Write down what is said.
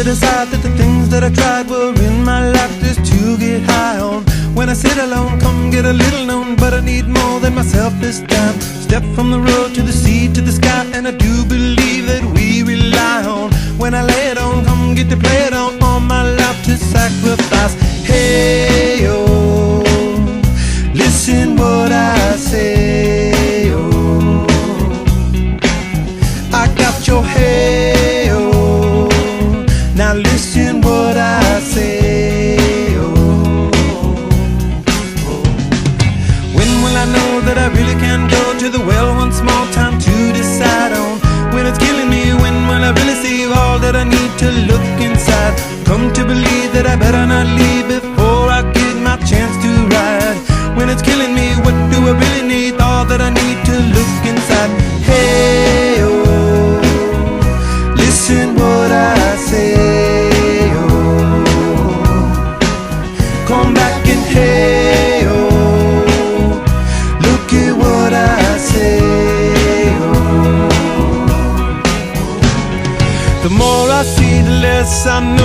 to decide that the things that I tried were in my life just to get high on. When I sit alone, come get a little known, but I need more than myself this time. Step from the road to the sea to the sky, and I do believe that we rely on. When I lay it on, come get to play it on, all my life to sacrifice. Hey, oh, listen what I say, oh, I got your hey, oh, now listen what I say, oh, when will I know that I really can go to the well one small time to decide on? When it's killing me, when will I really see all that I need to look inside? Come to believe that I better not leave before I get my chance to ride. When it's killing me, what do I really need? All that I need to look inside. Hey, oh, listen what I say, oh, come back and hey, oh, look at what I say, oh. The more I see, the less I know.